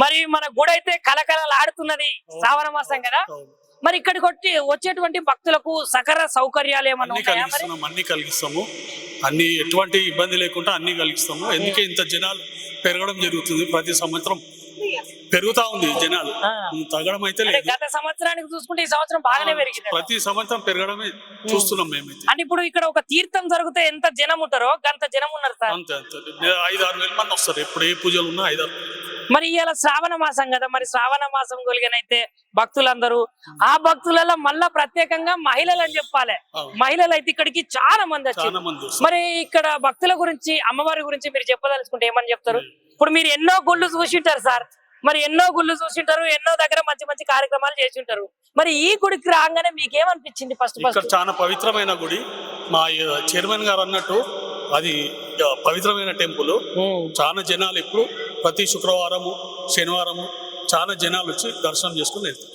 మరి మన గుడి అయితే కలకలలాడుతున్నది శ్రావణ మాసం కదా. మరి ఇక్కడికి వచ్చేటువంటి భక్తులకు సకల సౌకర్యాలు ఏమన్నా ఉంటాయా? అన్ని కలిగిస్తాము, అన్ని ఎటువంటి ఇబ్బంది లేకుండా అన్ని కలిగిస్తాము. ఎందుకే ఇంత జనాలు పెరగడం జరుగుతుంది, ప్రతి సంవత్సరం పెరుగుతా ఉంది జనాలు, తగ్గడం అయితే లేదు. గత సంవత్సరానికి చూసుకుంటే ఈ సంవత్సరం బాగానే పెరిగింది, ప్రతి సంవత్సరం పెరగడమే చూస్తున్నాం మేమైతే. అంటే ఇప్పుడు ఇక్కడ ఒక తీర్థం జరిగితే ఎంత జనం ఉంటారో గంత జనం ఉన్నారు సార్. అంతే 5-6 వేల మంది వస్తారు, ఎప్పుడు ఏ పూజలు ఉన్నా 5-6 వేలు. మరి ఇవాళ శ్రావణ మాసం కదా, మరి శ్రావణ మాసం కొలిగినైతే భక్తులందరూ ఆ భక్తులలో మళ్ళా ప్రత్యేకంగా మహిళలు అని చెప్పాలి, మహిళలు అయితే ఇక్కడికి చాలా మంది వచ్చారు. మరి ఇక్కడ భక్తుల గురించి అమ్మవారి గురించి మీరు చెప్పదలుచుకుంటే ఏమని చెప్తారు? ఇప్పుడు మీరు ఎన్నో గుళ్ళు చూసింటారు సార్, మరి ఎన్నో గుళ్ళు చూసింటారు, ఎన్నో దగ్గర మంచి మంచి కార్యక్రమాలు చేసి ఉంటారు. మరి ఈ గుడికి రాగానే మీకేమనిపించింది? ఫస్ట్ చాలా పవిత్రమైన గుడి, మా చైర్మన్ గారు అన్నట్టు అది పవిత్రమైన టెంపుల్. చాలా జనాలు ఇప్పుడు ప్రతి శుక్రవారము శనివారము చాలా జనాలు వచ్చి దర్శనం చేసుకుని వెళ్తారు.